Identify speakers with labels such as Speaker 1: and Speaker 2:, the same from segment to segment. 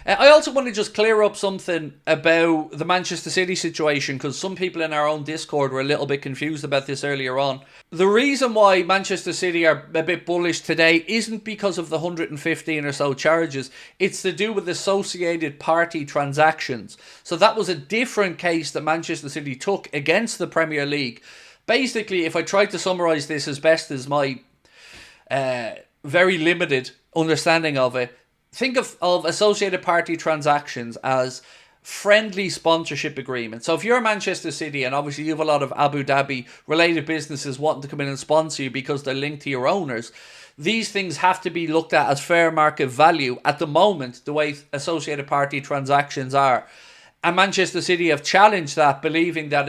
Speaker 1: I also want to just clear up something about the Manchester City situation, because some people in our own Discord were a little bit confused about this earlier on. The reason why Manchester City are a bit bullish today isn't because of the 115 or so charges. It's to do with associated party transactions. So that was a different case that Manchester City took against the Premier League. Basically, if I tried to summarise this as best as my very limited understanding of it, think of associated party transactions as friendly sponsorship agreements. So if you're Manchester City, and obviously you have a lot of Abu Dhabi related businesses wanting to come in and sponsor you because they're linked to your owners, these things have to be looked at as fair market value at the moment, the way associated party transactions are. And Manchester City have challenged that, believing that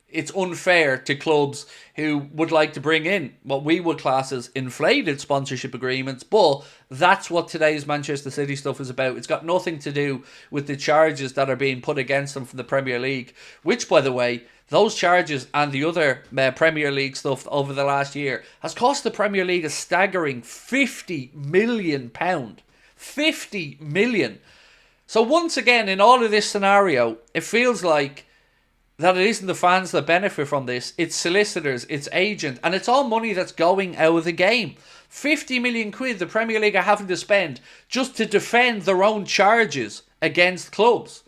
Speaker 1: it's unfair to clubs who would like to bring in what we would class as inflated sponsorship agreements. But that's what today's Manchester City stuff is about. It's got nothing to do with the charges that are being put against them from the Premier League, which, by the way, those charges and the other Premier League stuff over the last year has cost the Premier League a staggering £50 million. 50 million. So once again, in all of this scenario, it feels like that it isn't the fans that benefit from this. It's solicitors, it's agents, and it's all money that's going out of the game. 50 million quid the Premier League are having to spend just to defend their own charges against clubs.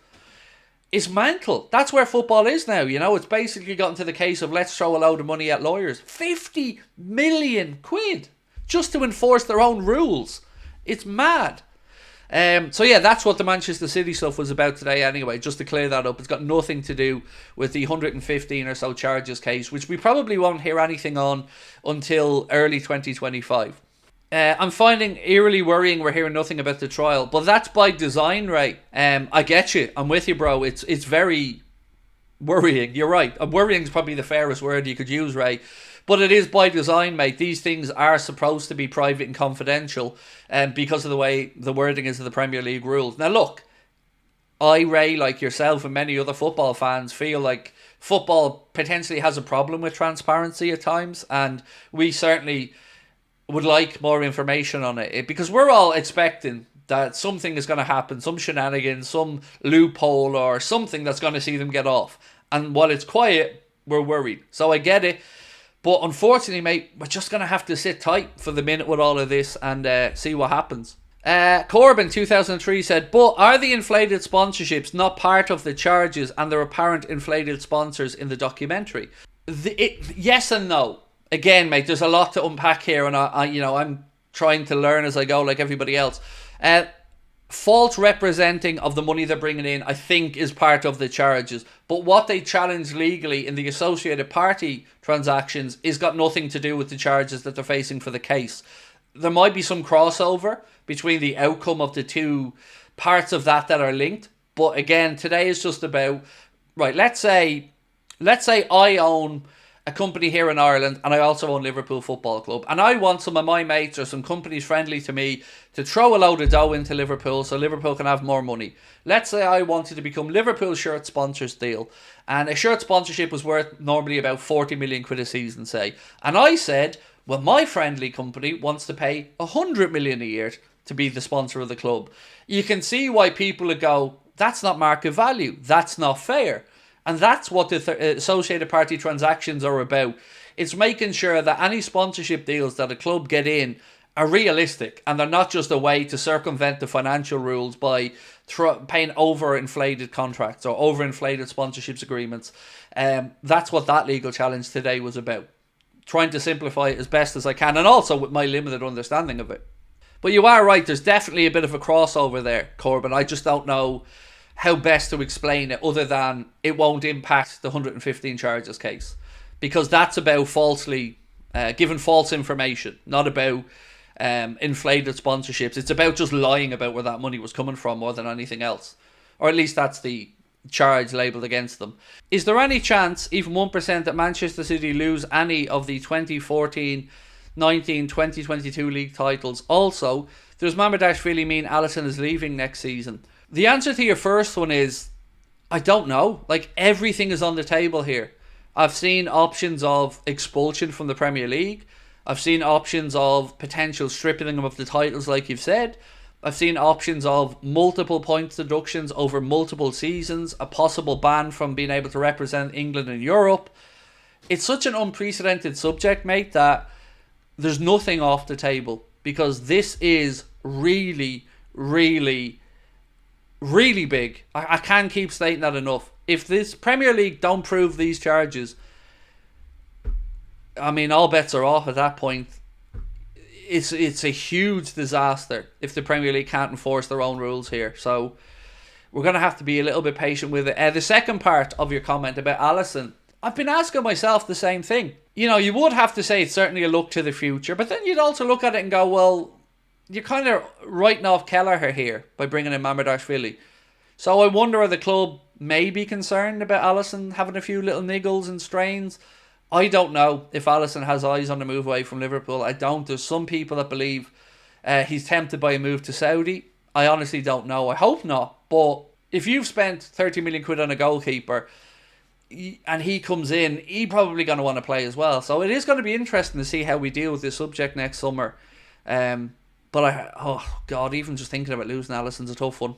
Speaker 1: It's mental. That's where football is now, you know. It's basically gotten to the case of let's throw a load of money at lawyers. 50 million quid just to enforce their own rules. It's mad. So yeah, that's what the Manchester City stuff was about today anyway, just to clear that up. It's got nothing to do with the 115 or so charges case, which we probably won't hear anything on until early 2025. I'm finding eerily worrying we're hearing nothing about the trial, but that's by design, Ray. I get you. I'm with you, bro. It's very worrying. You're right. Worrying is probably the fairest word you could use, Ray. But it is by design, mate. These things are supposed to be private and confidential, because of the way the wording is of the Premier League rules. Now, look, I, Ray, like yourself and many other football fans, feel like football potentially has a problem with transparency at times, and we certainly would like more information on it, because we're all expecting that something is going to happen, some shenanigans, some loophole or something that's going to see them get off. And while it's quiet, we're worried. So I get it. But unfortunately, mate, we're just going to have to sit tight for the minute with all of this and see what happens. Corbyn, 2003, said, but are the inflated sponsorships not part of the charges and their apparent inflated sponsors in the documentary? Yes and no. Again, mate, there's a lot to unpack here, and I'm trying to learn as I go, like everybody else. False representing of the money they're bringing in, I think, is part of the charges. But what they challenge legally in the associated party transactions is got nothing to do with the charges that they're facing for the case. There might be some crossover between the outcome of the two parts of that are linked. But again, today is just about, right, let's say I own a company here in Ireland, and I also own Liverpool Football Club, and I want some of my mates or some companies friendly to me to throw a load of dough into Liverpool so Liverpool can have more money. Let's say I wanted to become Liverpool shirt sponsors deal, and a shirt sponsorship was worth normally about 40 million quid a season, say, and I said, well, my friendly company wants to pay 100 million a year to be the sponsor of the club. You can see why people would go, that's not market value, that's not fair. And that's what the associated party transactions are about. It's making sure that any sponsorship deals that a club get in are realistic, and they're not just a way to circumvent the financial rules by paying overinflated contracts or overinflated sponsorships agreements. That's what that legal challenge today was about. Trying to simplify it as best as I can, and also with my limited understanding of it. But you are right, there's definitely a bit of a crossover there, Corbyn. I just don't know how best to explain it other than it won't impact the 115 charges case, because that's about falsely giving false information, not about inflated sponsorships. It's about just lying about where that money was coming from more than anything else, or at least that's the charge labelled against them. Is there any chance, even 1%, that Manchester City lose any of the 2014-19 2022 league titles? Also, does Mamardashvili mean Alisson is leaving next season? The answer to your first one is, I don't know. Like, everything is on the table here. I've seen options of expulsion from the Premier League. I've seen options of potential stripping them of the titles, like you've said. I've seen options of multiple points deductions over multiple seasons, a possible ban from being able to represent England in Europe. It's such an unprecedented subject, mate, that there's nothing off the table, because this is really, really, really big. I can't keep stating that enough. If this Premier League don't prove these charges, I mean, all bets are off at that point. It's a huge disaster if the Premier League can't enforce their own rules here. So we're going to have to be a little bit patient with it. The second part of your comment about Alisson, I've been asking myself the same thing. You know, you would have to say it's certainly a look to the future, but then you'd also look at it and go, well, you're kind of writing off Kelleher here by bringing in Mamardashvili. So I wonder, are the club maybe concerned about Alisson having a few little niggles and strains? I don't know if Alisson has eyes on the move away from Liverpool. I don't. There's some people that believe he's tempted by a move to Saudi. I honestly don't know. I hope not. But if you've spent 30 million quid on a goalkeeper and he comes in, he's probably going to want to play as well. So it is going to be interesting to see how we deal with this subject next summer. But oh God, even just thinking about losing Alisson's a tough one.